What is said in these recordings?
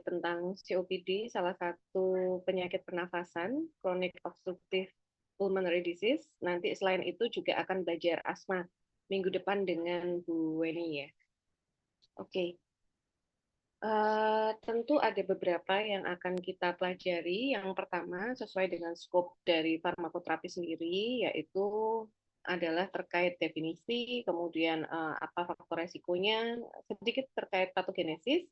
tentang COPD, salah satu penyakit pernafasan, chronic obstructive pulmonary disease. Nanti selain itu juga akan belajar asma minggu depan dengan Bu Weni ya. Oke. Tentu ada beberapa yang akan kita pelajari. Yang pertama, sesuai dengan skop dari farmakoterapi sendiri, yaitu adalah terkait definisi, kemudian apa faktor resikonya, sedikit terkait patogenesis,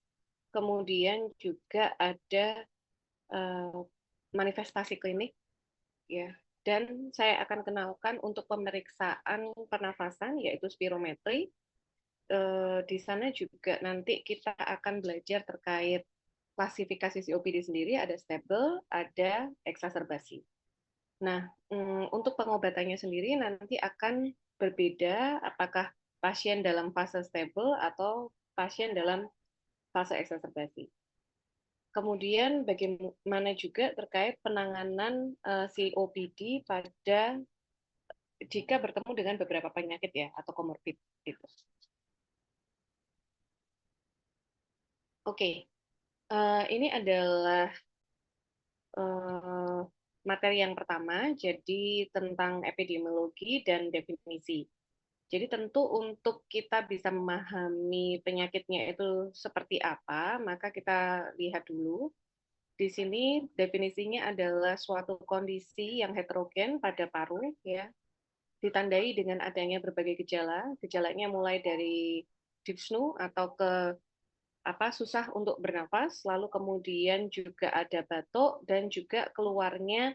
kemudian juga ada eh, manifestasi klinik, ya. Dan saya akan kenalkan untuk pemeriksaan pernafasan, yaitu spirometri. Di sana juga nanti kita akan belajar terkait klasifikasi COPD sendiri, ada stable, ada eksaserbasi. Nah, untuk pengobatannya sendiri nanti akan berbeda apakah pasien dalam fase stable atau pasien dalam fase eksaserbasi. Kemudian bagaimana juga terkait penanganan COPD pada jika bertemu dengan beberapa penyakit ya atau komorbid gitu. Oke, ini adalah materi yang pertama, jadi tentang epidemiologi dan definisi. Jadi tentu untuk kita bisa memahami penyakitnya itu seperti apa, maka kita lihat dulu. Di sini definisinya adalah suatu kondisi yang heterogen pada paru, ya, ditandai dengan adanya berbagai gejala. Gejalanya mulai dari dyspnea atau susah untuk bernafas, lalu kemudian juga ada batuk dan juga keluarnya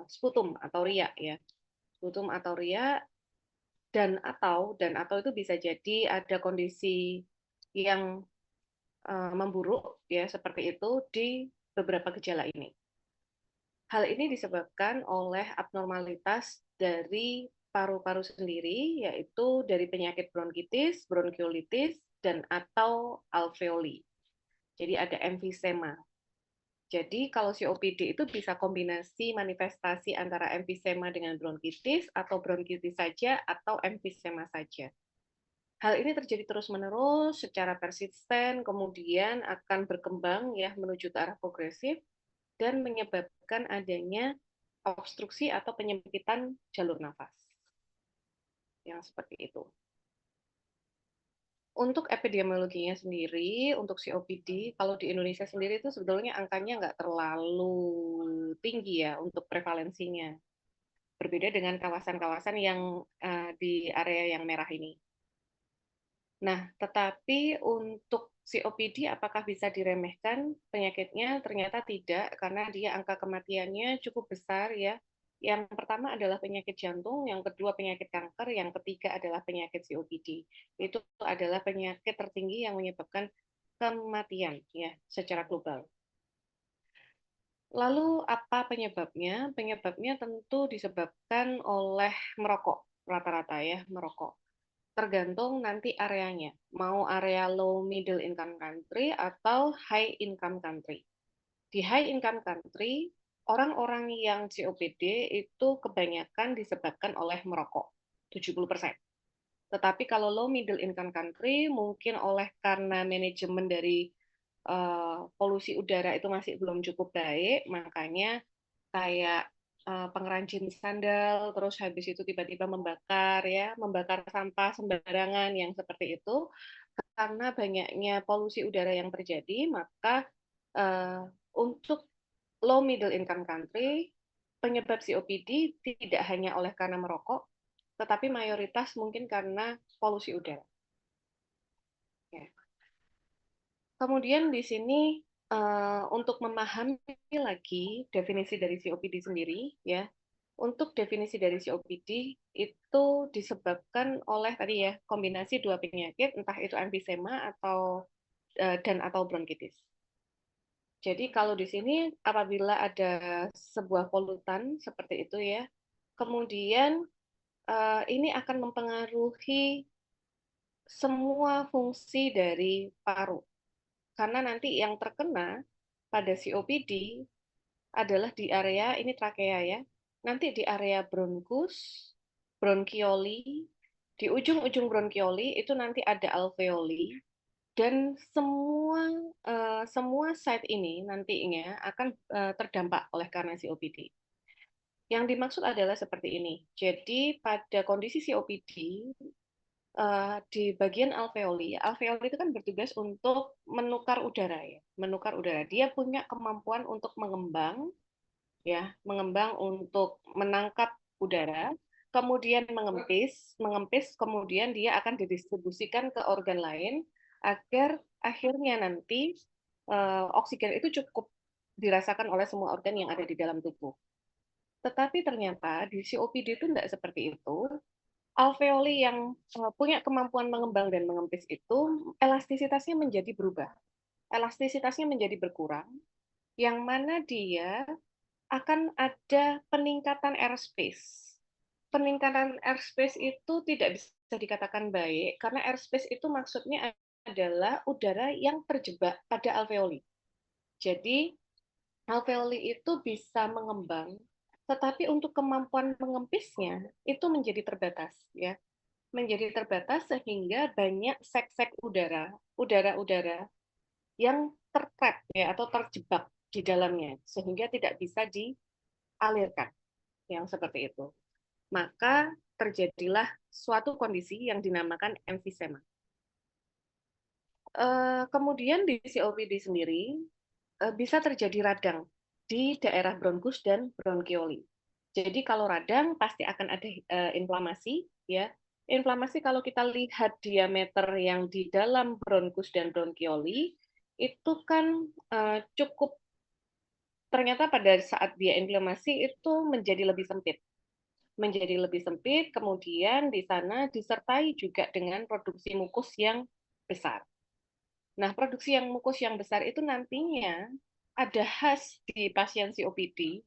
sputum atau ria ya. Sputum atau ria dan atau itu bisa jadi ada kondisi yang memburuk ya seperti itu di beberapa gejala ini. Hal ini disebabkan oleh abnormalitas dari paru-paru sendiri, yaitu dari penyakit bronkitis, bronkiolitis, dan atau alveoli. Jadi ada emfisema. Jadi kalau COPD itu bisa kombinasi manifestasi antara emfisema dengan bronkitis atau bronkitis saja atau emfisema saja. Hal ini terjadi terus-menerus secara persisten, kemudian akan berkembang ya menuju ke arah progresif dan menyebabkan adanya obstruksi atau penyempitan jalur nafas. Yang seperti itu. Untuk epidemiologinya sendiri, untuk COPD, kalau di Indonesia sendiri itu sebetulnya angkanya nggak terlalu tinggi ya untuk prevalensinya. Berbeda dengan kawasan-kawasan yang di area yang merah ini. Nah, tetapi untuk COPD apakah bisa diremehkan penyakitnya? Ternyata tidak, karena dia angka kematiannya cukup besar ya. Yang pertama adalah penyakit jantung, yang kedua penyakit kanker, yang ketiga adalah penyakit COPD. Itu adalah penyakit tertinggi yang menyebabkan kematian ya secara global. Lalu apa penyebabnya? Penyebabnya tentu disebabkan oleh merokok, rata-rata ya, merokok. Tergantung nanti areanya, mau area low middle income country atau high income country. Di high income country, orang-orang yang COPD itu kebanyakan disebabkan oleh merokok, 70%. Tetapi kalau low middle income country, mungkin oleh karena manajemen dari polusi udara itu masih belum cukup baik, makanya kayak pengrajin sandal, terus habis itu tiba-tiba membakar ya, membakar sampah sembarangan yang seperti itu, karena banyaknya polusi udara yang terjadi, maka untuk low middle income country, penyebab COPD tidak hanya oleh karena merokok, tetapi mayoritas mungkin karena polusi udara. Ya. Kemudian di sini untuk memahami lagi definisi dari COPD sendiri, ya, untuk definisi dari COPD itu disebabkan oleh tadi ya kombinasi dua penyakit, entah itu emfisema atau bronkitis. Jadi kalau di sini apabila ada sebuah polutan seperti itu ya, kemudian ini akan mempengaruhi semua fungsi dari paru. Karena nanti yang terkena pada COPD adalah di area ini trakea ya. Nanti di area bronkus, bronkioli, di ujung-ujung bronkioli itu nanti ada alveoli. dan semua site ini nantinya akan terdampak oleh karena COPD. Yang dimaksud adalah seperti ini. Jadi pada kondisi COPD di bagian alveoli, alveoli itu kan bertugas untuk menukar udara ya, menukar udara. Dia punya kemampuan untuk mengembang ya, mengembang untuk menangkap udara, kemudian mengempis, mengempis, kemudian dia akan didistribusikan ke organ lain agar akhirnya nanti oksigen itu cukup dirasakan oleh semua organ yang ada di dalam tubuh. Tetapi ternyata di COPD itu tidak seperti itu. Alveoli yang punya kemampuan mengembang dan mengempis itu elastisitasnya menjadi berubah. Elastisitasnya menjadi berkurang, yang mana dia akan ada peningkatan airspace. Peningkatan airspace itu tidak bisa dikatakan baik, karena airspace itu maksudnya adalah udara yang terjebak pada alveoli. Jadi, alveoli itu bisa mengembang, tetapi untuk kemampuan mengempisnya itu menjadi terbatas, ya. Menjadi terbatas sehingga banyak sek-sek udara, udara-udara yang tertrap ya atau terjebak di dalamnya sehingga tidak bisa dialirkan yang seperti itu. Maka terjadilah suatu kondisi yang dinamakan emfisema. Kemudian di COPD sendiri bisa terjadi radang di daerah bronkus dan bronkioli. Jadi kalau radang pasti akan ada inflamasi ya. Inflamasi kalau kita lihat diameter yang di dalam bronkus dan bronkioli itu kan cukup, ternyata pada saat dia inflamasi itu menjadi lebih sempit. Menjadi lebih sempit, kemudian di sana disertai juga dengan produksi mukus yang besar. Nah, produksi yang mukus yang besar itu nantinya ada khas di pasien COPD.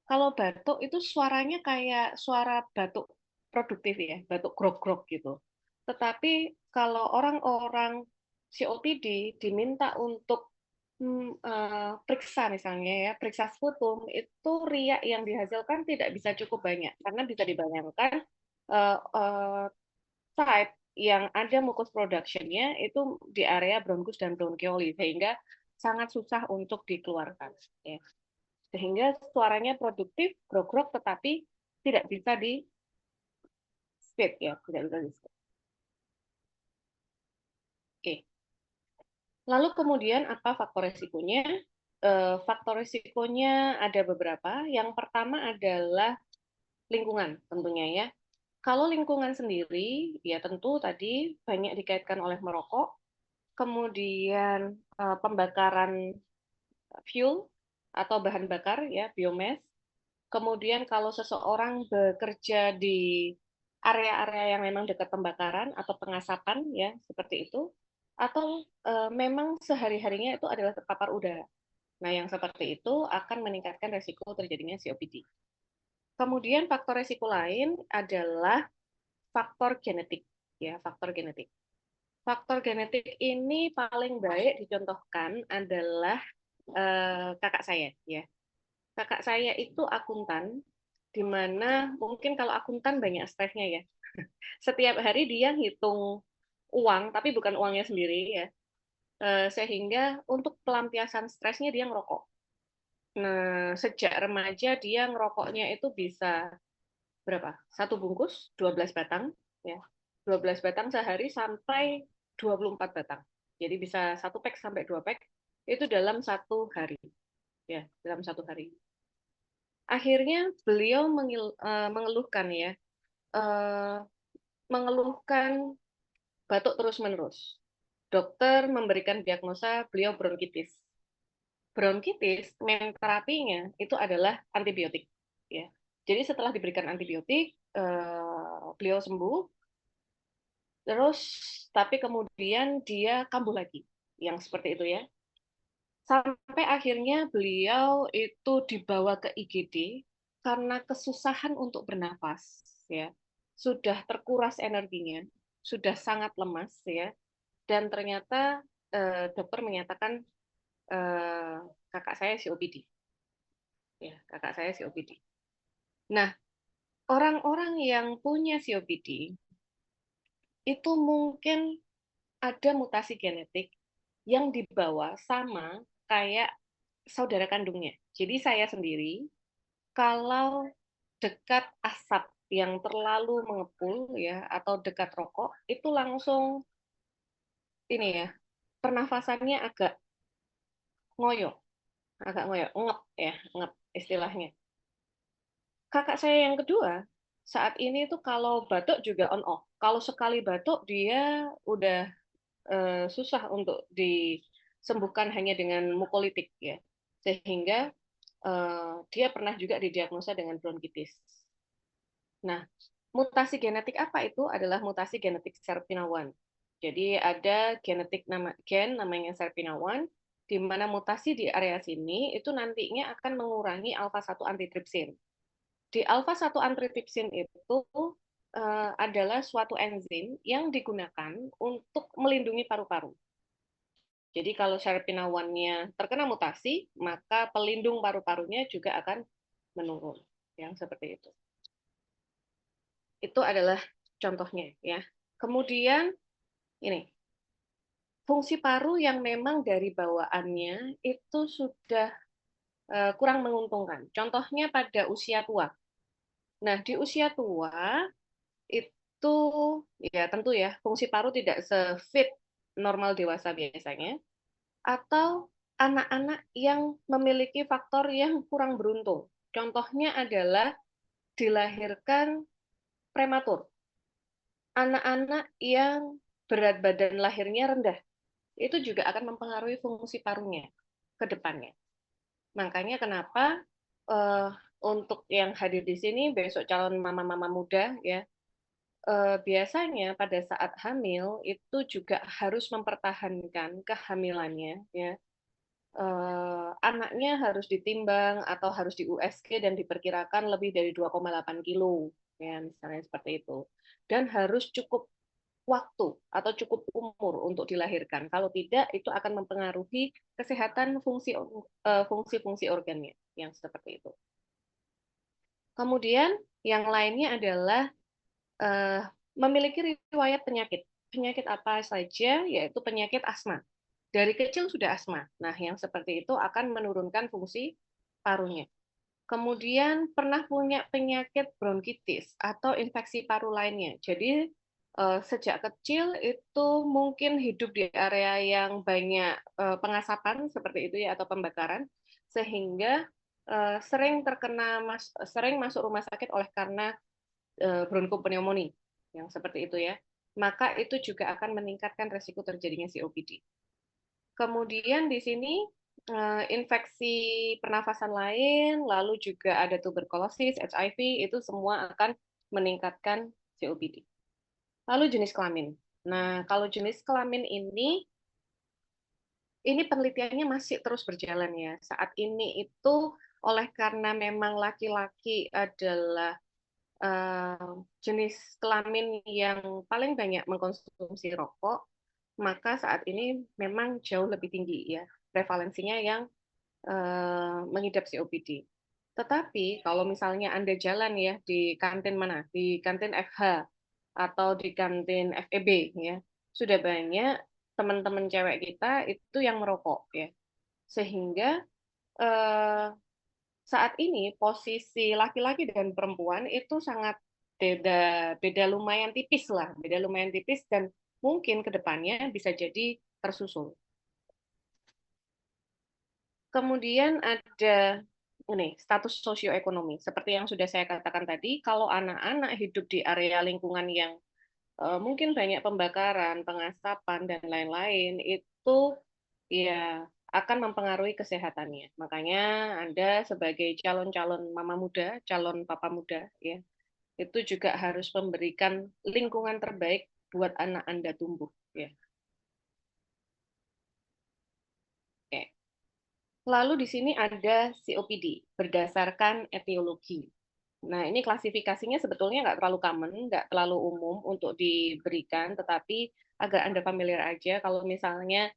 Kalau batuk itu suaranya kayak suara batuk produktif ya, batuk grog-grog gitu. Tetapi kalau orang-orang COPD diminta untuk periksa misalnya ya, periksa sputum, itu riak yang dihasilkan tidak bisa cukup banyak karena bisa dibayangkan uh, uh, site yang ada mucus production-nya itu di area bronkus dan bronchioli sehingga sangat susah untuk dikeluarkan ya. Sehingga suaranya produktif, grog-grog tetapi tidak bisa di spit ya, tidak bisa di spit. Oke. Lalu kemudian apa faktor resikonya? Faktor risikonya ada beberapa. Yang pertama adalah lingkungan tentunya ya. Kalau lingkungan sendiri, ya tentu tadi banyak dikaitkan oleh merokok, kemudian pembakaran fuel atau bahan bakar ya, biomass. Kemudian kalau seseorang bekerja di area-area yang memang dekat pembakaran atau pengasapan ya, seperti itu, atau memang sehari-harinya itu adalah terpapar udara. Nah, yang seperti itu akan meningkatkan resiko terjadinya COPD. Kemudian faktor resiko lain adalah faktor genetik, ya faktor genetik. Faktor genetik ini paling baik dicontohkan adalah kakak saya, ya. Kakak saya itu akuntan, di mana mungkin kalau akuntan banyak stresnya ya. Setiap hari dia hitung uang, tapi bukan uangnya sendiri ya. Sehingga untuk pelampiasan stresnya dia ngerokok. Nah, sejak remaja dia ngerokoknya itu bisa berapa? Satu bungkus, 12 batang, ya. 12 batang sehari sampai 24 batang. Jadi bisa satu pack sampai dua pack itu dalam satu hari, ya, dalam satu hari. Akhirnya beliau mengeluhkan ya, eh, mengeluhkan batuk terus-menerus. Dokter memberikan diagnosa beliau bronkitis. Bronkitis, main terapinya itu adalah antibiotik. Ya. Jadi setelah diberikan antibiotik, beliau sembuh, terus tapi kemudian dia kambuh lagi, yang seperti itu ya. Sampai akhirnya beliau itu dibawa ke IGD karena kesusahan untuk bernafas, ya. Sudah terkuras energinya, sudah sangat lemas, ya. Dan ternyata dokter menyatakan eh, kakak saya COPD, ya, kakak saya COPD. Nah, orang-orang yang punya COPD itu mungkin ada mutasi genetik yang dibawa sama kayak saudara kandungnya. Jadi saya sendiri, kalau dekat asap yang terlalu mengepul ya atau dekat rokok, itu langsung ini ya, pernafasannya ngoyo, agak ngoyo, ngep ya, ngep istilahnya. Kakak saya yang kedua, saat ini tuh kalau batuk juga on off. Kalau sekali batuk dia udah susah untuk disembuhkan hanya dengan mukolitik ya. Sehingga dia pernah juga didiagnosa dengan bronkitis. Nah, mutasi genetik apa itu? Adalah mutasi genetik SERPINA1. Jadi ada gen namanya SERPINA1, di mana mutasi di area sini itu nantinya akan mengurangi alfa-1 antitrypsin. Di alfa-1 antitrypsin itu adalah suatu enzim yang digunakan untuk melindungi paru-paru. Jadi kalau SERPINA1-nya terkena mutasi, maka pelindung paru-parunya juga akan menurun. Yang seperti itu. Itu adalah contohnya ya. Kemudian ini, fungsi paru yang memang dari bawaannya itu sudah kurang menguntungkan. Contohnya pada usia tua. Nah, di usia tua itu ya tentu ya fungsi paru tidak sefit normal dewasa biasanya, atau anak-anak yang memiliki faktor yang kurang beruntung. Contohnya adalah dilahirkan prematur. Anak-anak yang berat badan lahirnya rendah, itu juga akan mempengaruhi fungsi parunya ke depannya. Makanya kenapa uh, untuk yang hadir di sini besok calon mama-mama muda ya, biasanya pada saat hamil itu juga harus mempertahankan kehamilannya ya. Anaknya harus ditimbang atau harus di USG dan diperkirakan lebih dari 2,8 kilo ya misalnya seperti itu. Dan harus cukup waktu atau cukup umur untuk dilahirkan. Kalau tidak, itu akan mempengaruhi kesehatan fungsi-fungsi organnya yang seperti itu. Kemudian yang lainnya adalah memiliki riwayat penyakit. Penyakit apa saja? Yaitu penyakit asma. Dari kecil sudah asma. Nah, yang seperti itu akan menurunkan fungsi parunya. Kemudian pernah punya penyakit bronkitis atau infeksi paru lainnya. Jadi sejak kecil itu mungkin hidup di area yang banyak pengasapan seperti itu ya atau pembakaran, sehingga sering masuk rumah sakit oleh karena bronkopneumonia yang seperti itu ya. Maka itu juga akan meningkatkan resiko terjadinya COPD. Kemudian di sini infeksi pernafasan lain, lalu juga ada tuberkulosis, HIV, itu semua akan meningkatkan COPD. Lalu jenis kelamin. Nah, kalau jenis kelamin ini penelitiannya masih terus berjalan ya. Saat ini itu oleh karena memang laki-laki adalah jenis kelamin yang paling banyak mengkonsumsi rokok, maka saat ini memang jauh lebih tinggi ya prevalensinya yang mengidap COPD. Tetapi kalau misalnya Anda jalan ya di kantin mana, di kantin FH atau di kantin FEB ya, sudah banyak teman-teman cewek kita itu yang merokok ya. Sehingga eh, saat ini posisi laki-laki dan perempuan itu sangat beda lumayan tipis lah, beda lumayan tipis dan mungkin ke depannya bisa jadi tersusul. Kemudian ada ini status sosioekonomi. Seperti yang sudah saya katakan tadi, kalau anak-anak hidup di area lingkungan yang mungkin banyak pembakaran, pengasapan dan lain-lain, itu ya akan mempengaruhi kesehatannya. Makanya Anda sebagai calon-calon mama muda, calon papa muda ya, itu juga harus memberikan lingkungan terbaik buat anak Anda tumbuh ya. Oke. Lalu di sini ada COPD berdasarkan etiologi. Nah, ini klasifikasinya sebetulnya nggak terlalu common, nggak terlalu umum untuk diberikan, tetapi agar Anda familiar aja kalau misalnya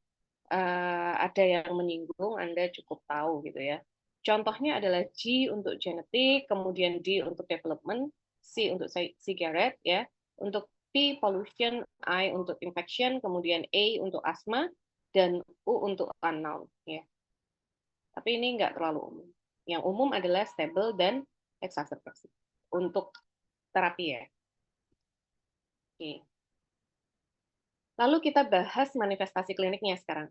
ada yang menyinggung, Anda cukup tahu gitu ya. Contohnya adalah G untuk genetik, kemudian D untuk development, C untuk cigarette ya. Untuk P pollution, I untuk infection, kemudian A untuk asma, dan U untuk unknown. Ya. Tapi ini nggak terlalu umum. Yang umum adalah stable dan exacerbation untuk terapi ya. Oke. Lalu kita bahas manifestasi kliniknya sekarang.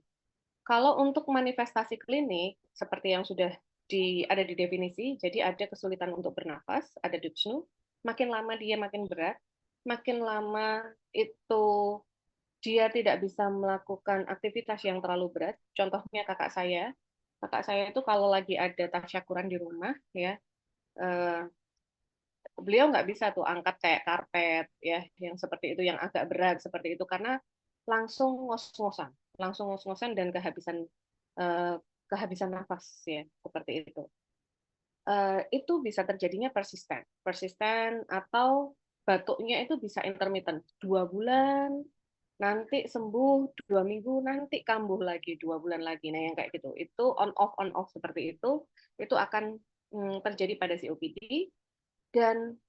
Kalau untuk manifestasi klinik, seperti yang sudah ada di definisi, jadi ada kesulitan untuk bernafas, ada dyspnea, makin lama dia makin berat, makin lama itu dia tidak bisa melakukan aktivitas yang terlalu berat. Contohnya kakak saya itu kalau lagi ada tasyakuran di rumah, ya, beliau nggak bisa tuh angkat kayak karpet, ya, yang seperti itu, yang agak berat seperti itu, karena langsung ngos-ngosan dan eh, kehabisan nafas ya seperti itu. Itu bisa terjadinya persisten atau batuknya itu bisa intermittent 2 bulan, nanti sembuh 2 minggu, nanti kambuh lagi 2 bulan lagi. Nah yang kayak gitu itu on off seperti itu akan terjadi pada COPD dan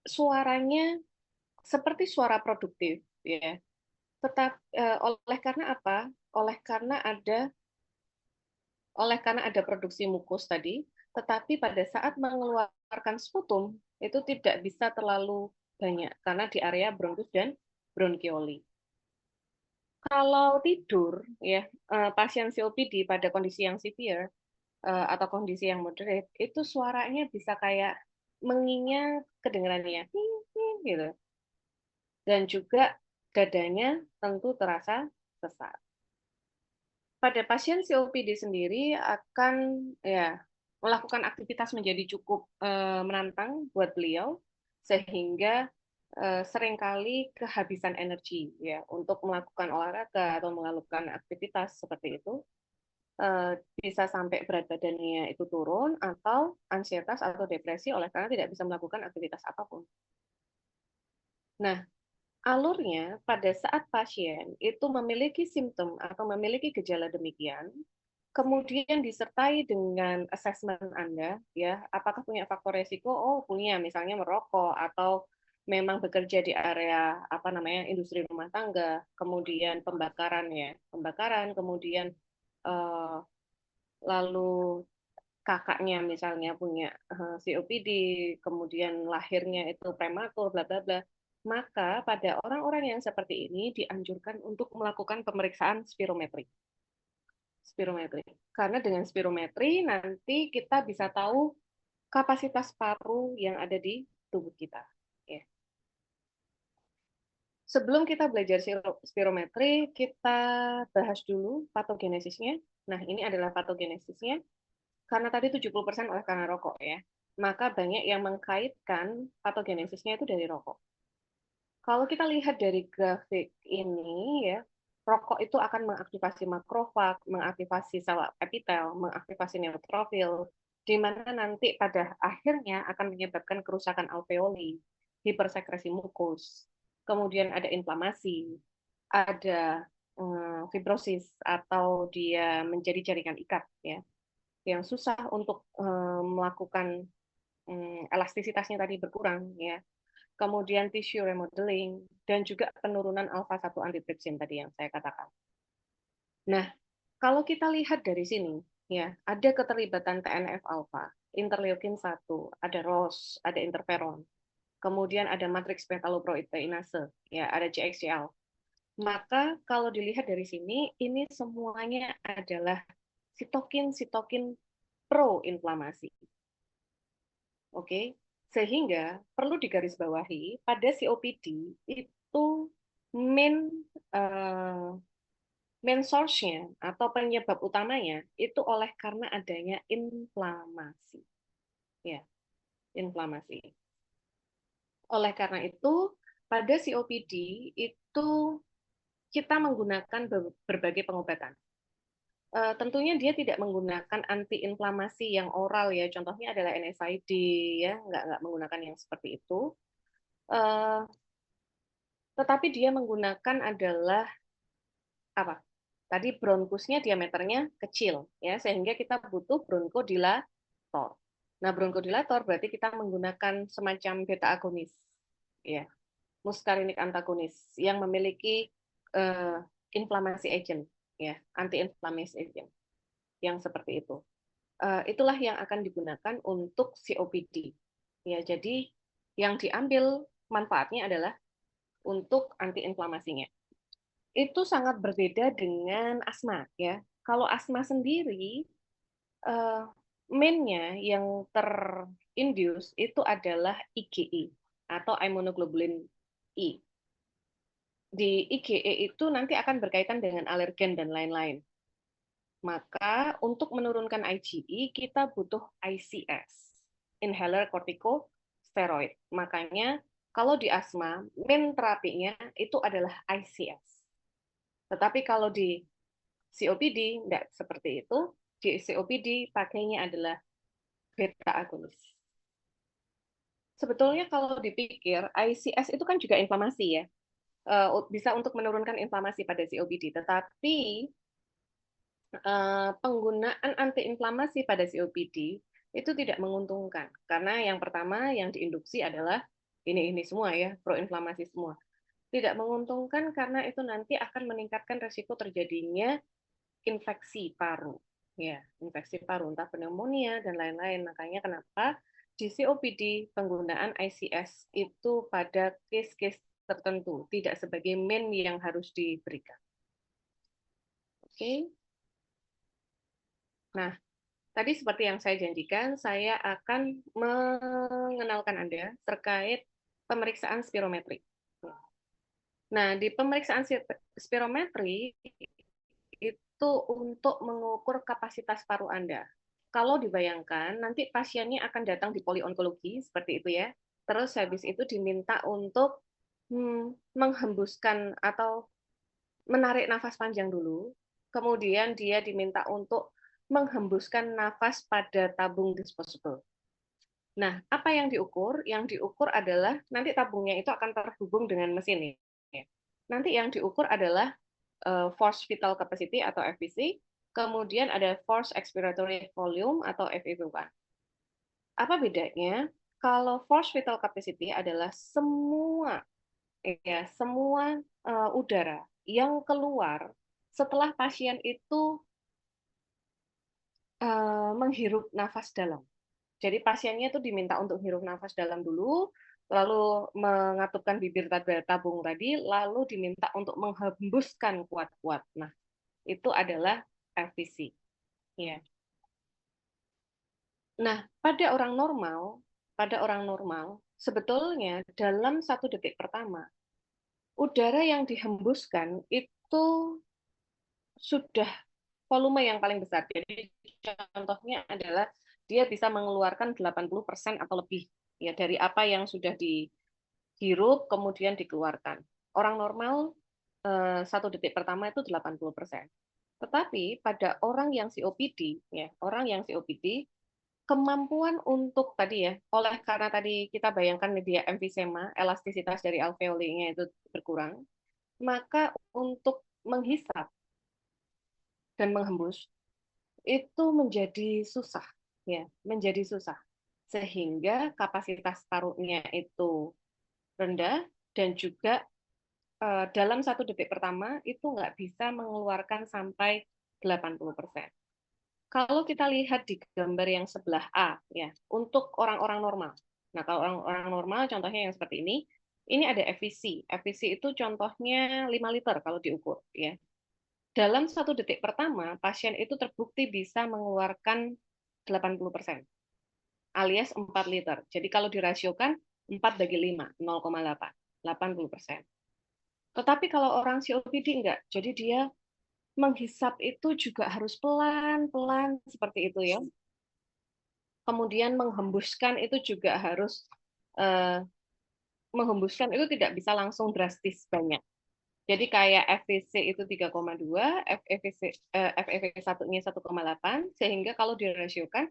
suaranya seperti suara produktif ya. Oleh karena apa? Oleh karena ada produksi mukus tadi, tetapi pada saat mengeluarkan sputum itu tidak bisa terlalu banyak karena di area bronkus dan bronkioli. Kalau tidur ya, pasien COPD pada kondisi yang severe atau kondisi yang moderate itu suaranya bisa kayak menginya kedengarannya gitu. Dan juga dadanya tentu terasa sesak. Pada pasien COPD sendiri akan ya melakukan aktivitas menjadi cukup menantang buat beliau sehingga seringkali kehabisan energi ya untuk melakukan olahraga atau melakukan aktivitas seperti itu, bisa sampai berat badannya itu turun atau ansietas atau depresi oleh karena tidak bisa melakukan aktivitas apapun. Nah, alurnya pada saat pasien itu memiliki simptom atau memiliki gejala demikian, kemudian disertai dengan asesmen Anda, ya, apakah punya faktor resiko? Oh, punya, misalnya merokok atau memang bekerja di area apa namanya industri rumah tangga, kemudian pembakaran, kemudian eh, lalu kakaknya misalnya punya COPD, kemudian lahirnya itu prematur, bla bla bla, maka pada orang-orang yang seperti ini dianjurkan untuk melakukan pemeriksaan spirometri. Spirometri. Karena dengan spirometri nanti kita bisa tahu kapasitas paru yang ada di tubuh kita. Ya. Sebelum kita belajar spirometri, kita bahas dulu patogenesisnya. Nah, ini adalah patogenesisnya. Karena tadi 70% oleh karena rokok ya, maka banyak yang mengkaitkan patogenesisnya itu dari rokok. Kalau kita lihat dari grafik ini ya, rokok itu akan mengaktifasi makrofag, mengaktifasi sel epitel, mengaktifasi neutrofil, di mana nanti pada akhirnya akan menyebabkan kerusakan alveoli, hipersekresi mukus, kemudian ada inflamasi, ada fibrosis atau dia menjadi jaringan ikat ya, yang susah untuk melakukan elastisitasnya tadi berkurang ya. Kemudian tissue remodeling dan juga penurunan alfa 1 antitrypsin tadi yang saya katakan. Nah, kalau kita lihat dari sini ya, ada keterlibatan TNF alfa, interleukin 1, ada ROS, ada interferon. Kemudian ada matriks metaloproteinase, ya, ada CXCL. Maka kalau dilihat dari sini, ini semuanya adalah sitokin-sitokin pro-inflamasi. Oke, sehingga perlu digarisbawahi pada COPD itu main uh, main source-nya atau penyebab utamanya itu oleh karena adanya inflamasi. Ya, inflamasi. Oleh karena itu, pada COPD itu kita menggunakan berbagai pengobatan. Tentunya dia tidak menggunakan antiinflamasi yang oral ya, contohnya adalah NSAID ya, nggak menggunakan yang seperti itu. Tetapi dia menggunakan adalah apa? Tadi bronkusnya diameternya kecil ya, sehingga kita butuh bronkodilator. Nah, bronkodilator berarti kita menggunakan semacam beta agonis ya. muscarinic antagonis yang memiliki inflamasi agent, ya, anti-inflammatory agent yang seperti itu. Itulah yang akan digunakan untuk COPD. Ya, jadi yang diambil manfaatnya adalah untuk anti-inflamasinya. Itu sangat berbeda dengan asma, ya. Kalau asma sendiri, main-nya yang terinduce itu adalah IgE atau immunoglobulin E. Di IgE itu nanti akan berkaitan dengan alergen dan lain-lain. Maka untuk menurunkan IgE kita butuh ICS, inhaler corticosteroid. Makanya kalau di asma, main terapinya itu adalah ICS. Tetapi kalau di COPD tidak seperti itu. Di COPD pakainya adalah beta agonis. Sebetulnya kalau dipikir ICS itu kan juga inflamasi, ya, bisa untuk menurunkan inflamasi pada COPD. Tetapi penggunaan antiinflamasi pada COPD itu tidak menguntungkan karena yang pertama yang diinduksi adalah ini semua, ya, proinflamasi semua. Tidak menguntungkan karena itu nanti akan meningkatkan resiko terjadinya infeksi paru, ya, infeksi paru, entah pneumonia dan lain-lain. Makanya kenapa di COPD penggunaan ICS itu pada case-case tertentu, tidak sebagai main yang harus diberikan. Oke. Nah, tadi seperti yang saya janjikan, saya akan mengenalkan Anda terkait pemeriksaan spirometri. Nah, di pemeriksaan spirometri itu untuk mengukur kapasitas paru Anda. Kalau dibayangkan, nanti pasiennya akan datang di polionkologi, seperti itu, ya. Terus habis itu diminta untuk menghembuskan atau menarik nafas panjang dulu, kemudian dia diminta untuk menghembuskan nafas pada tabung disposable. Nah, apa yang diukur? Yang diukur adalah nanti tabungnya itu akan terhubung dengan mesin. Nanti yang diukur adalah force vital capacity atau FVC, kemudian ada force expiratory volume atau FEV1. Apa bedanya? Kalau force vital capacity adalah semua udara yang keluar setelah pasien itu menghirup nafas dalam. Jadi pasiennya itu diminta untuk hirup nafas dalam dulu, lalu mengatupkan bibir tabung tadi, lalu diminta untuk menghembuskan kuat-kuat. Nah, itu adalah FVC. Ya. Nah, pada orang normal, sebetulnya dalam 1 detik pertama, udara yang dihembuskan itu sudah volume yang paling besar. Jadi contohnya adalah dia bisa mengeluarkan 80% atau lebih, ya, dari apa yang sudah dihirup kemudian dikeluarkan. Orang normal 1 detik pertama itu 80%. Tetapi pada orang yang COPD, ya, orang yang COPD kemampuan untuk tadi, ya, oleh karena tadi kita bayangkan dia emfisema, elastisitas dari alveolinya itu berkurang, maka untuk menghisap dan menghembus itu menjadi susah, ya, menjadi susah. Sehingga kapasitas parunya itu rendah dan juga dalam 1 detik pertama itu nggak bisa mengeluarkan sampai 80%. Kalau kita lihat di gambar yang sebelah A, ya, untuk orang-orang normal. Nah, kalau orang-orang normal, contohnya yang seperti ini ada FVC. FVC itu contohnya 5 liter kalau diukur, ya. Dalam 1 detik pertama, pasien itu terbukti bisa mengeluarkan 80%, alias 4 liter. Jadi kalau dirasiokan 4/5, 0,8, 80%. Tetapi kalau orang COPD enggak, jadi dia menghisap itu juga harus pelan-pelan seperti itu, ya. Kemudian menghembuskan itu juga harus menghembuskan itu tidak bisa langsung drastis banyak. Jadi kayak FVC itu 3,2, FEV1-nya 1,8, sehingga kalau dirasiokan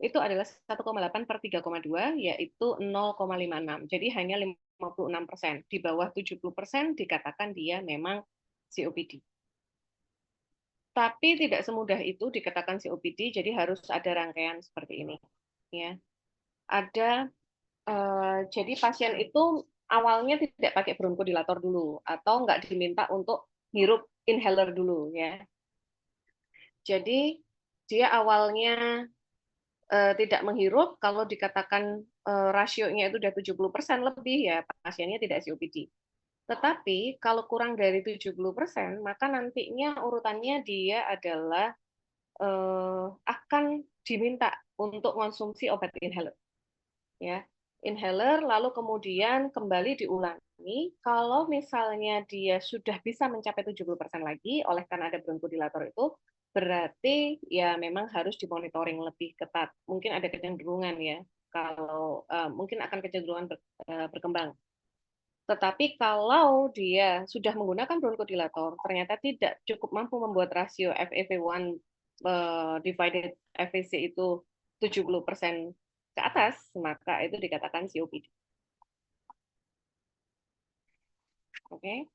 itu adalah 1,8/3,2, yaitu 0,56. Jadi hanya 56%. Di bawah 70% dikatakan dia memang COPD. Tapi tidak semudah itu dikatakan COPD, jadi harus ada rangkaian seperti ini. Ya. Ada jadi pasien itu awalnya tidak pakai bronkodilator dulu atau nggak diminta untuk hirup inhaler dulu ya. Jadi dia awalnya tidak menghirup, kalau dikatakan rasionya itu udah 70% lebih ya pasiennya tidak COPD. Tetapi kalau kurang dari 70%, maka nantinya urutannya dia adalah akan diminta untuk konsumsi obat inhaler. Ya, inhaler lalu kemudian kembali diulangi. Kalau misalnya dia sudah bisa mencapai 70% lagi, oleh karena ada bronkodilator itu, berarti ya memang harus dimonitoring lebih ketat. Mungkin ada kecenderungan ya, kalau mungkin akan kecenderungan berkembang. Tetapi kalau dia sudah menggunakan bronkodilator, ternyata tidak cukup mampu membuat rasio FEV1 divided FVC itu 70% ke atas, maka itu dikatakan COPD. Oke.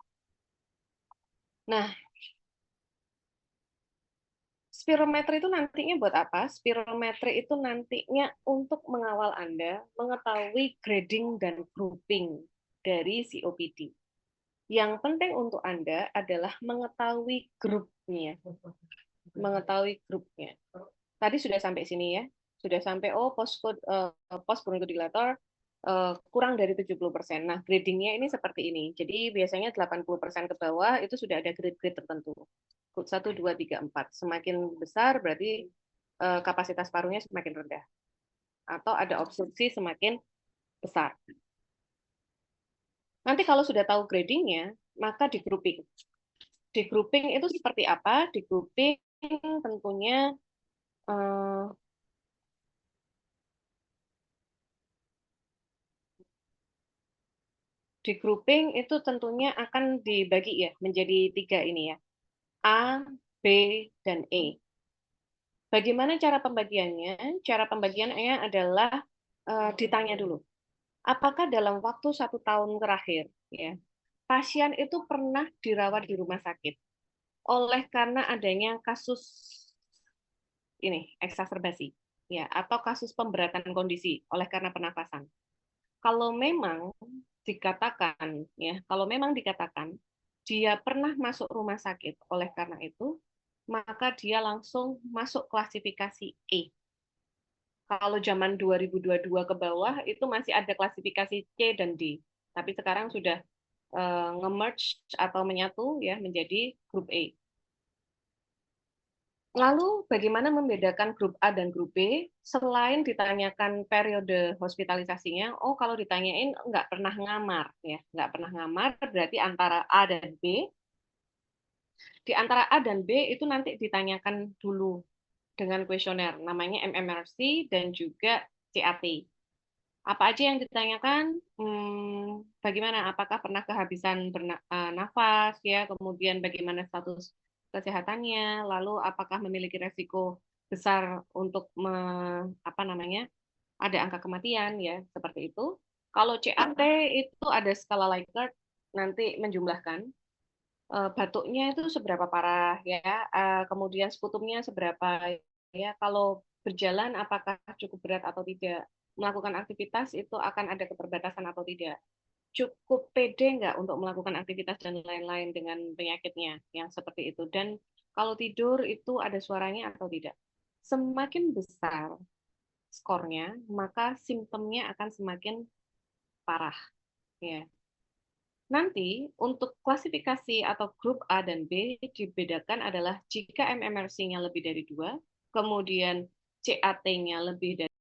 Nah, spirometri itu nantinya buat apa? Spirometri itu nantinya untuk mengawal Anda mengetahui grading dan grouping dari COPD. Yang penting untuk Anda adalah mengetahui grupnya. Mengetahui grupnya. Tadi sudah sampai sini ya. Sudah sampai post bronkodilator kurang dari 70%. Nah, gradingnya ini seperti ini. Jadi biasanya 80% ke bawah itu sudah ada grade-grade tertentu. 1, 2, 3, 4. Semakin besar berarti kapasitas parunya semakin rendah. Atau ada obstruksi semakin besar. Nanti kalau sudah tahu gradingnya, maka di grouping. Di grouping itu seperti apa? Di grouping tentunya di grouping itu tentunya akan dibagi ya menjadi 3 ini ya. A, B, dan E. Bagaimana cara pembagiannya? Cara pembagiannya adalah ditanya dulu. Apakah dalam waktu 1 tahun terakhir, ya, pasien itu pernah dirawat di rumah sakit oleh karena adanya kasus ini eksaserbasi, ya, atau kasus pemberatan kondisi oleh karena pernafasan. Kalau memang dikatakan, ya, kalau memang dikatakan dia pernah masuk rumah sakit oleh karena itu, maka dia langsung masuk klasifikasi E. Kalau zaman 2022 ke bawah itu masih ada klasifikasi C dan D, tapi sekarang sudah nge-merge atau menyatu ya menjadi grup E. Lalu bagaimana membedakan grup A dan grup B? Selain ditanyakan periode hospitalisasinya, oh kalau ditanyain nggak pernah ngamar, ya nggak pernah ngamar berarti antara A dan B. Di antara A dan B itu nanti ditanyakan dulu dengan kuesioner, namanya MMRC dan juga CAT. Apa aja yang ditanyakan? Bagaimana? Apakah pernah kehabisan nafas? Ya, kemudian bagaimana status kesehatannya? Lalu apakah memiliki resiko besar untuk apa namanya? Ada angka kematian ya, seperti itu. Kalau CAT itu ada skala Likert nanti menjumlahkan batuknya itu seberapa parah ya, kemudian sputumnya seberapa ya, kalau berjalan apakah cukup berat atau tidak, melakukan aktivitas itu akan ada keterbatasan atau tidak, cukup pede nggak untuk melakukan aktivitas dan lain-lain dengan penyakitnya yang seperti itu, dan kalau tidur itu ada suaranya atau tidak. Semakin besar skornya, maka simptomnya akan semakin parah ya. Nanti untuk klasifikasi atau grup A dan B dibedakan adalah jika MMRC-nya lebih dari 2, kemudian CAT-nya lebih dari